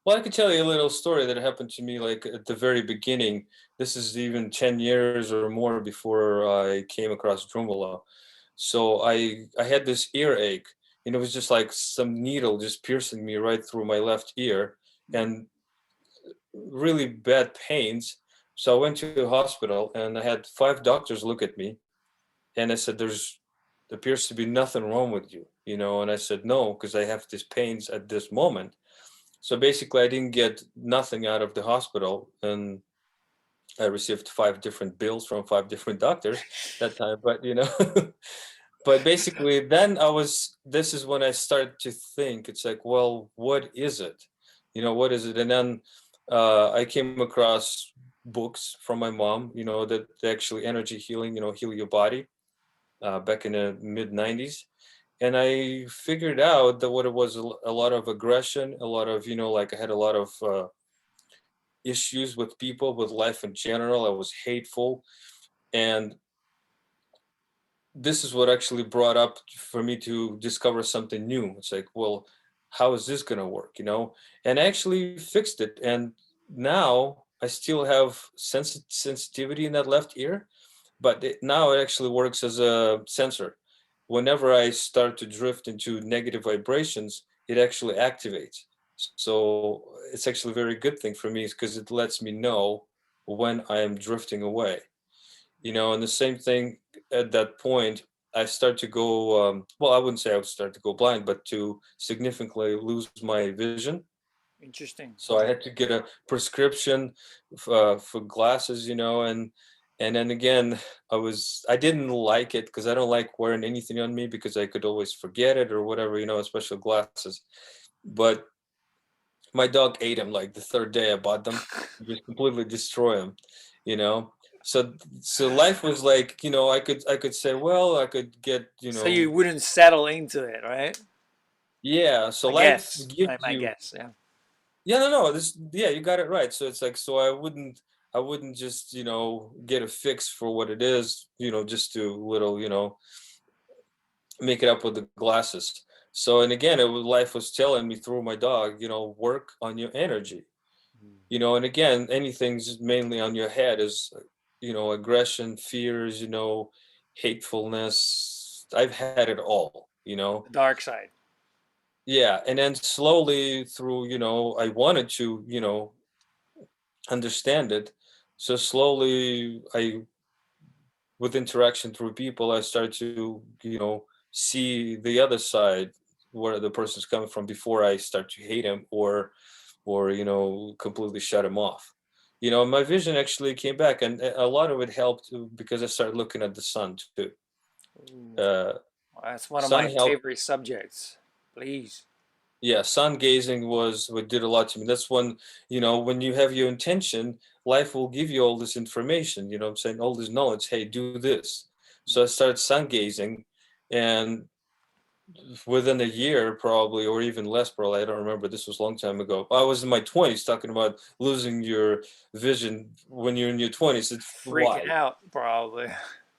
Well, I could tell you a little story that happened to me like at the very beginning. This is even 10 years or more before I came across Drunvalo. So I had this earache, and it was just like some needle just piercing me right through my left ear, and really bad pains. So I went to the hospital, and I had five doctors look at me, and I said, there appears to be nothing wrong with you, you know. And I said, no, because I have these pains at this moment. So basically, I didn't get nothing out of the hospital, and I received 5 different bills from 5 different doctors that time. But you know, but basically, then this is when I started to think. It's like, well, what is it? You know, what is it? And then I came across books from my mom. You know, that actually energy healing. You know, heal your body. Back in the mid '90s, and I figured out that what it was a lot of aggression, a lot of, you know, like I had a lot of issues with people, with life in general. I was hateful, and this is what actually brought up for me to discover something new. It's like, well, how is this going to work, you know? And I actually fixed it, and now I still have sensitivity in that left ear, but now it actually works as a sensor. Whenever I start to drift into negative vibrations, it actually activates. So it's actually a very good thing for me, because it lets me know when I am drifting away. You know, and the same thing at that point, I start to go, well, I wouldn't say I would start to go blind, but to significantly lose my vision. Interesting. So I had to get a prescription for glasses, you know, and then again, I didn't like it, because I don't like wearing anything on me, because I could always forget it or whatever, you know, especially glasses. But my dog ate them like the third day I bought them, just completely destroy them, you know. So life was like, you know, I could say, well, I could get, you So you know, wouldn't settle into it, right? yeah. So I life guess. gives I you, guess. Yeah. yeah, no, this, yeah, you got it right. So it's like, so I wouldn't just, you know, get a fix for what it is, you know, just to little, you know, make it up with the glasses. So, and again, life was telling me through my dog, you know, work on your energy, you know. And again, anything's mainly on your head is, you know, aggression, fears, you know, hatefulness. I've had it all, you know. The dark side. Yeah, and then slowly through, you know, I wanted to, you know, understand it. So slowly, I with interaction through people, I start to, you know, see the other side, where the person's coming from, before I start to hate him, or you know, completely shut him off. You know, my vision actually came back, and a lot of it helped because I started looking at the sun too. Ooh, uh that's one of Sun my helped. favorite subjects. Please. Yeah, sun gazing was what did a lot to me. That's when, you know, when you have your intention, life will give you all this information, you know what I'm saying, all this knowledge. Hey, do this. So I started sun gazing, and within a year, probably, or even less, probably, I don't remember, this was a long time ago, I was in my 20s, talking about losing your vision when you're in your 20s. It's Freaking why. out, probably.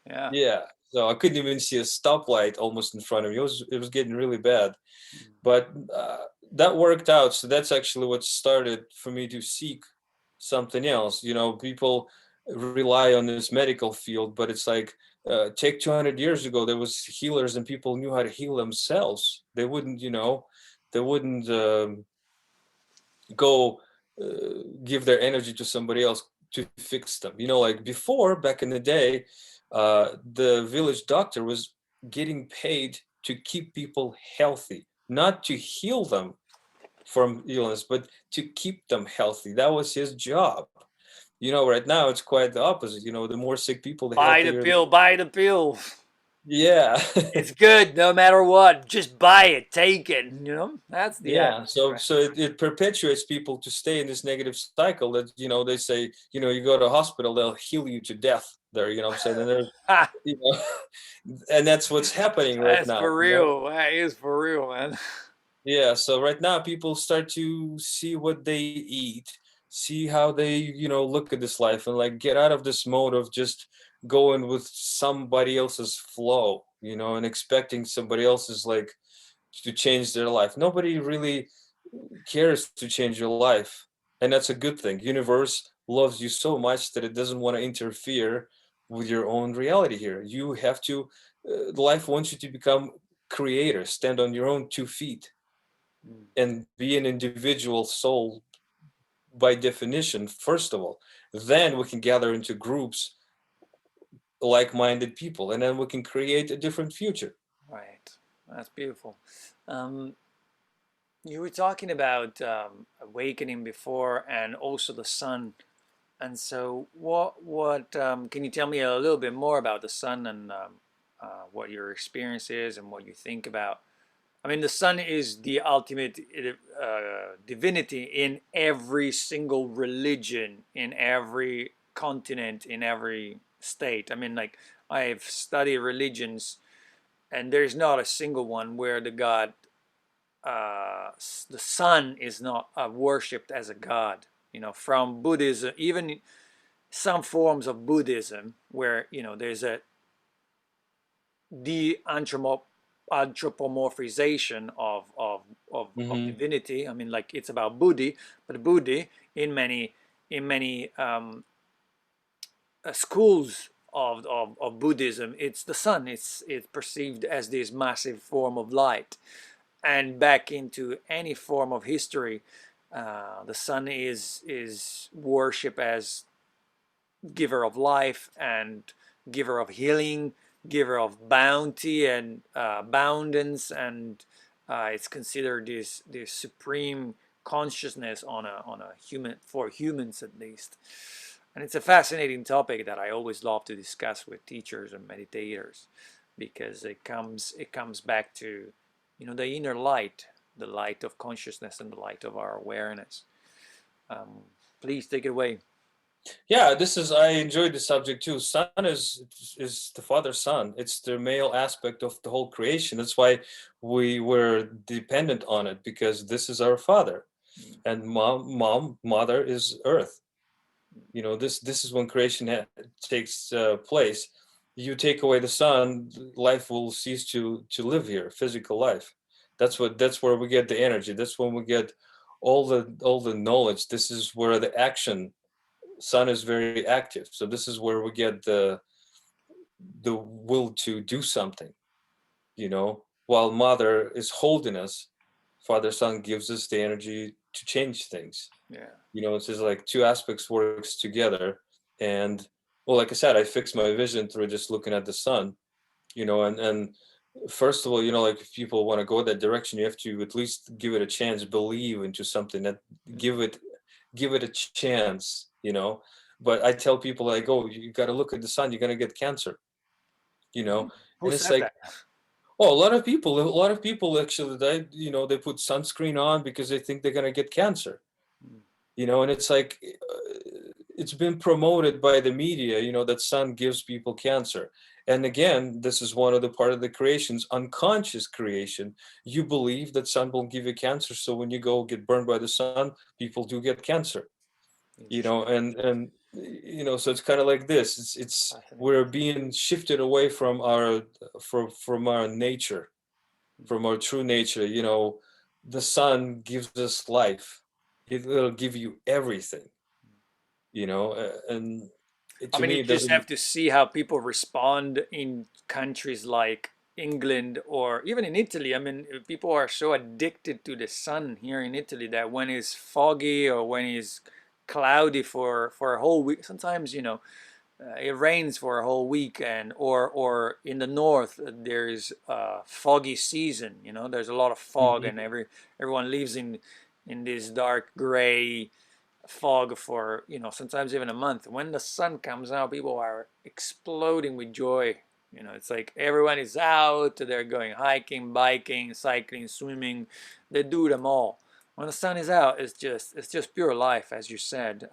Yeah. Yeah, so I couldn't even see a stoplight almost in front of me. It was getting really bad. But that worked out. So that's actually what started for me to seek something else. You know, people rely on this medical field, but it's like, take 200 years ago, there was healers, and people knew how to heal themselves. They wouldn't, you know, they wouldn't go give their energy to somebody else to fix them. You know, like before, back in the day, the village doctor was getting paid to keep people healthy, not to heal them from illness, but to keep them healthy. That was his job. You know, right now it's quite the opposite. You know, the more sick people, the Buy the healthier. pill, buy the pill. Yeah. It's good no matter what. Just buy it, take it. You know, that's the Yeah, attitude, so right? it perpetuates people to stay in this negative cycle, that, you know, they say, you know, you go to a hospital, they'll heal you to death there, you know what I'm saying? And there's, Ha, you know, and that's what's happening right that's now, for you know? real. That is for real, man. Yeah, so right now people start to see what they eat, see how they, you know, look at this life, and like get out of this mode of just going with somebody else's flow, you know, and expecting somebody else's, like, to change their life. Nobody really cares to change your life, and that's a good thing. Universe loves you so much that it doesn't want to interfere with your own reality here. You have to, life wants you to become creator, stand on your own 2 feet, and be an individual soul by definition, first of all. Then we can gather into groups like-minded people, and then we can create a different future. Right. That's beautiful. Um, you were talking about awakening before, and also the sun. And so, what can you tell me a little bit more about the sun, and what your experience is and what you think about? I mean, the sun is the ultimate divinity in every single religion, in every continent, in every state. I mean, like, I've studied religions, and there's not a single one where the god, the sun, is not worshipped as a god. You know, from Buddhism, even some forms of Buddhism, where there's a de anthropomorphization of Hmm. divinity. I mean, like, it's about Buddhi, but Buddhi in many schools of Buddhism, it's the sun. It's perceived as this massive form of light. And back into any form of history, the sun is worshipped as giver of life and giver of healing, giver of bounty and abundance, and it's considered this supreme consciousness on a human, for humans at least. And it's a fascinating topic that I always love to discuss with teachers and meditators, because it comes back to the inner light, the light of consciousness and the light of our awareness. Um, Please take it away. Yeah, I enjoyed the subject too. Sun is the father sun. It's the male aspect of the whole creation. That's why we were dependent on it, because this is our father, and mother is earth. This is when creation takes place. You take away the sun, life will cease to live here, physical life. That's where we get the energy. That's when we get all the knowledge. This is where the action. Sun is very active, so this is where we get the will to do something. While mother is holding us, father sun gives us the energy to change things. Yeah. It's just like two aspects works together. And well, like I said, I fixed my vision through just looking at the sun. And first of all, like, if people want to go that direction, you have to at least give it a chance, believe into something, that give it give it a chance. But I tell people, like, oh, you got to look at the sun, you're going to get cancer. you know Who and it's said like, that? oh, a lot of people actually, they put sunscreen on because they think they're going to get cancer. And it's like, it's been promoted by the media, that sun gives people cancer. And again, this is one of the part of the creation's unconscious creation. You believe that sun will give you cancer, so when you go get burned by the sun, people do get cancer. Interesting. So it's kind of like this. It's Fascinating. we're being shifted away from our nature, from our true nature. The sun gives us life. It'll give you everything. And I to mean, you me, it just doesn't. have to see how people respond in countries like England or even in Italy. I mean, people are so addicted to the sun here in Italy that when it's foggy or when it's cloudy for a whole week, sometimes it rains for a whole week, and or in the north there's a foggy season. There's a lot of fog, Mhm. and everyone lives in this dark gray fog for sometimes even a month. When the sun comes out, people are exploding with joy. It's like everyone is out, they're going hiking, biking, cycling, swimming. They do them all. When the sun is out, it's just pure life, as you said.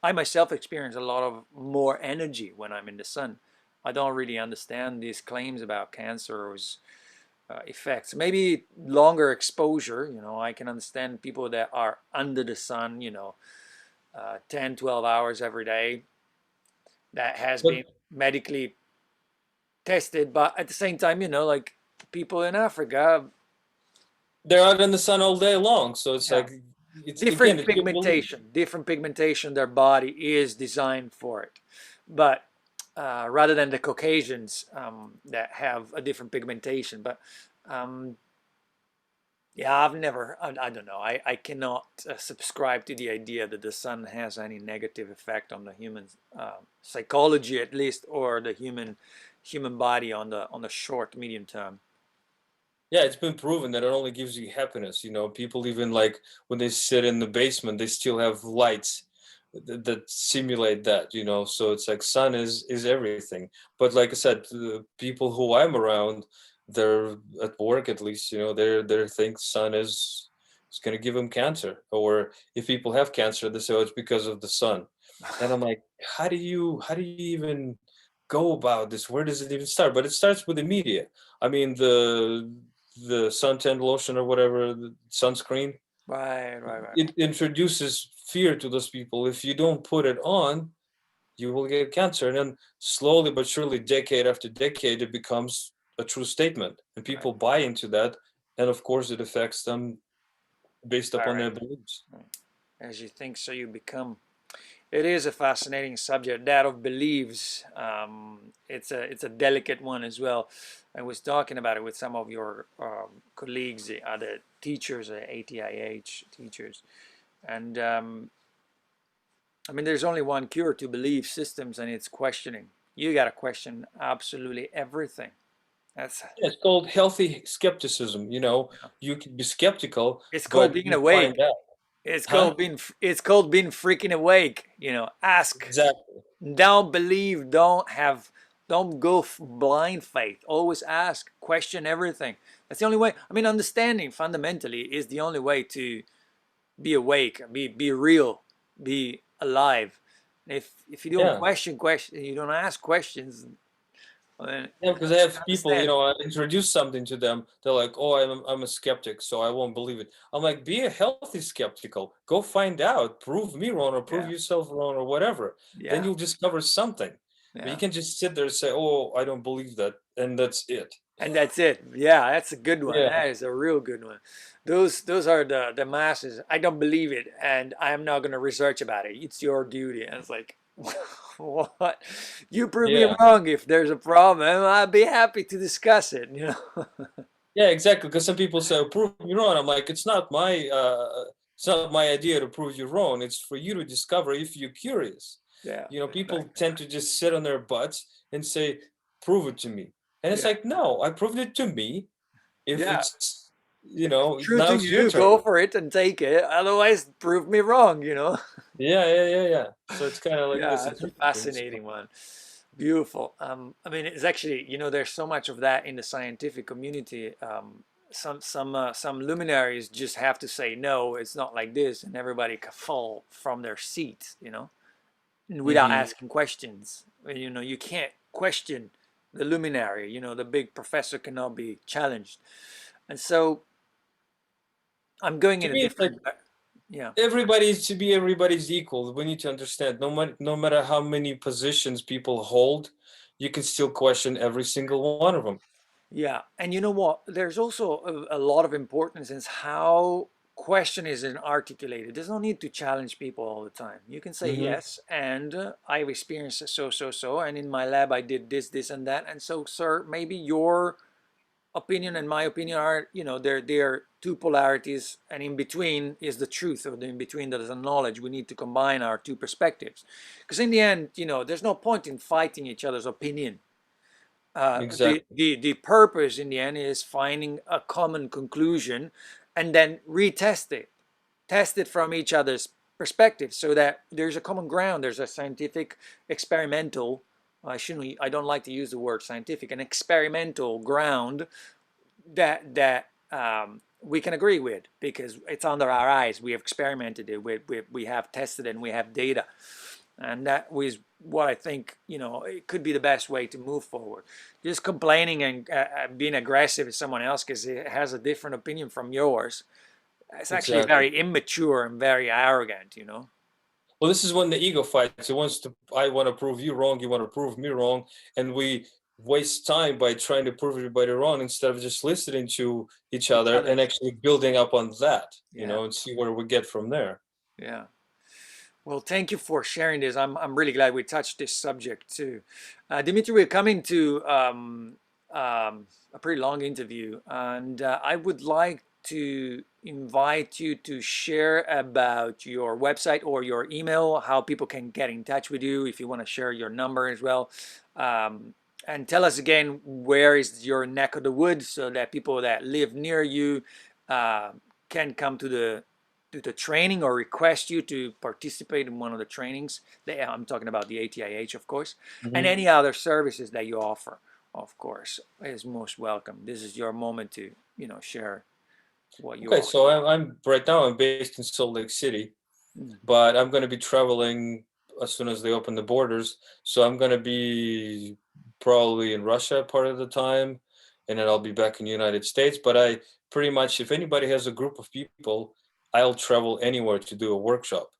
I myself experience a lot of more energy when I'm in the sun. I don't really understand these claims about cancer's effects. Maybe longer exposure. I can understand people that are under the sun, 10, 12 hours every day. That has been But medically tested. But at the same time, like people in Africa, they're out in the sun all day long, so it's yeah, like, it's again, it's your belief. different pigmentation, their body is designed for it. But rather than the Caucasians that have a different pigmentation. But um, Yeah, I don't know. I cannot subscribe to the idea that the sun has any negative effect on the human psychology, at least, or the human body on the short, medium term. Yeah, it's been proven that it only gives you happiness. People even like when they sit in the basement, they still have lights that simulate that. So it's like sun is everything. But like I said, the people who I'm around, they're at work at least. They think sun is going to give them cancer, or if people have cancer, they say, oh, it's because of the sun. And I'm like, how do you even go about this? Where does it even start? But it starts with the media. I mean, the suntan lotion or whatever, the sunscreen, Right, right, right. it introduces fear to those people. If you don't put it on, you will get cancer. And then slowly but surely, decade after decade, it becomes a true statement. And Right, people buy into that. And of course, it affects them based right, upon right, their beliefs. right. As you think, so you become. It is a fascinating subject, that of beliefs. It's a delicate one as well. I was talking about it with some of your colleagues, the other teachers, ATIH teachers, and I mean, there's only one cure to belief systems, and it's questioning. You got to question absolutely everything. That's Yeah, it's called healthy skepticism. yeah. You can be skeptical, It's called but being you find awake. out. It's Huh? called being freaking awake. Ask. Exactly. Don't believe, don't go blind faith. Always ask, question everything. That's the only way. I mean, understanding fundamentally is the only way to be awake, be real, be alive. If you don't Yeah. question, you don't ask questions, then Yeah, because I how can you have people, understand? I introduce something to them. They're like, "Oh, I'm a skeptic, so I won't believe it." I'm like, "Be a healthy skeptical. Go find out. Prove me wrong, or prove Yeah, yourself wrong, or whatever. Then yeah, you'll discover something." But you yeah. can just sit there and say, "Oh, I don't believe that," and that's it. And that's it. Yeah, that's a good one. Yeah, That is a real good one. Those are the masses. I don't believe it, and I am not going to research about it. It's your duty. And it's like, what? You prove me yeah, wrong. If there's a problem, I'd be happy to discuss it. yeah, exactly. Because some people say, "Prove me wrong." I'm like, it's not my idea to prove you wrong. It's for you to discover if you're curious. Yeah, People exactly. tend to just sit on their butts and say, "Prove it to me." And it's Yeah, like, no, I proved it to me. If yeah. it's, If it's true now to it's your you, turn. go for it and take it. Otherwise, prove me wrong. Yeah, yeah, yeah, yeah. So it's kind of like Yeah, this. that's It's a interesting. fascinating one. Beautiful. I mean, it's actually, there's so much of that in the scientific community. Some luminaries just have to say no, it's not like this, and everybody can fall from their seats, without Hmm. asking questions. You can't question the luminary. The big professor cannot be challenged, and so I'm going To in a me, it's like different. Yeah. everybody should be everybody's equal. We need to understand no matter how many positions people hold, you can still question every single one of them. Yeah, and you know what? There's also a lot of importance in how question is articulated. There's no need to challenge people all the time. You can say Hmm. yes, and I've experienced so, and in my lab I did this, and that, and so, sir, maybe your opinion and my opinion are, they're two polarities, and in between is the truth, or in between there is a knowledge. We need to combine our two perspectives, because in the end, there's no point in fighting each other's opinion. The, Exactly. the the purpose in the end is finding a common conclusion, and then test it from each other's perspective, so that there's a common ground. There's a scientific, experimental. I don't like to use the word scientific. An experimental ground that we can agree with, because it's under our eyes. We have experimented it. We have tested it, and we have data. And that was what I think, it could be the best way to move forward. Just complaining and being aggressive at someone else because it has a different opinion from yours, it's actually Exactly. very immature and very arrogant. Well, this is when the ego fights. I want to prove you wrong, you want to prove me wrong, and we waste time by trying to prove everybody wrong instead of just listening to each Each other and other's. actually building up on that, Yeah, and see where we get from there. yeah. Well, thank you for sharing this. I'm really glad we touched this subject too. Dmitry, we're coming to a pretty long interview, and I would like to invite you to share about your website or your email, how people can get in touch with you, if you want to share your number as well. And tell us again, where is your neck of the woods, so that people that live near you can come to the training or request you to participate in one of the trainings. I'm talking about the ATIH, of course, and Hmm. any other services that you offer, of course, is most welcome. This is your moment to, share what you Okay, offer. so I'm right now I'm based in Salt Lake City, Mhm. but I'm going to be traveling as soon as they open the borders. So I'm going to be probably in Russia part of the time, and then I'll be back in the United States. But I pretty much, if anybody has a group of people, I'll travel anywhere to do a workshop.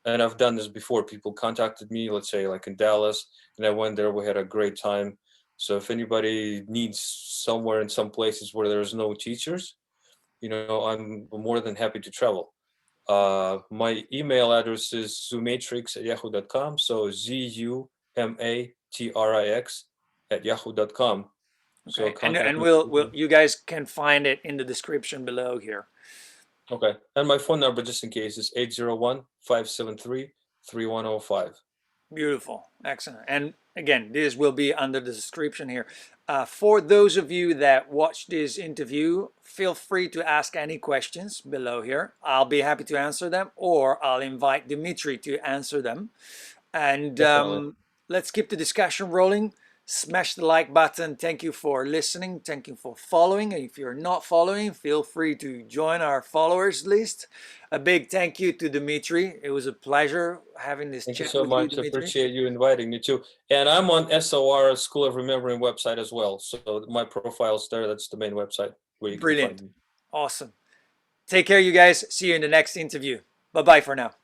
And I've done this before. People contacted me, let's say like in Dallas, and I went there. We had a great time. So if anybody needs somewhere in some places where there's no teachers, I'm more than happy to travel. My email address is zumatrix@yahoo.com. So ZUMATRIX at yahoo.com. So Okay, and contact and me. we'll you guys can find it in the description below here. Okay. And my phone number, just in case, is 801-573-3105. Beautiful, excellent. And again, this will be under the description here. For those of you that watch this interview, feel free to ask any questions below here. I'll be happy to answer them, or I'll invite Dmitry to answer them. And Definitely. let's keep the discussion rolling. Smash the like button. Thank you for listening. Thank you for following. And if you're not following, feel free to join our followers list. A big thank you to Dmitry. It was a pleasure having this Thank you chat so with you, much. I Dmitry. appreciate you inviting me too. And I'm on SOR School of Remembering website as well. So my profile's there. That's the main website where you can find Brilliant. me. Awesome. Take care, you guys. See you in the next interview. Bye bye for now.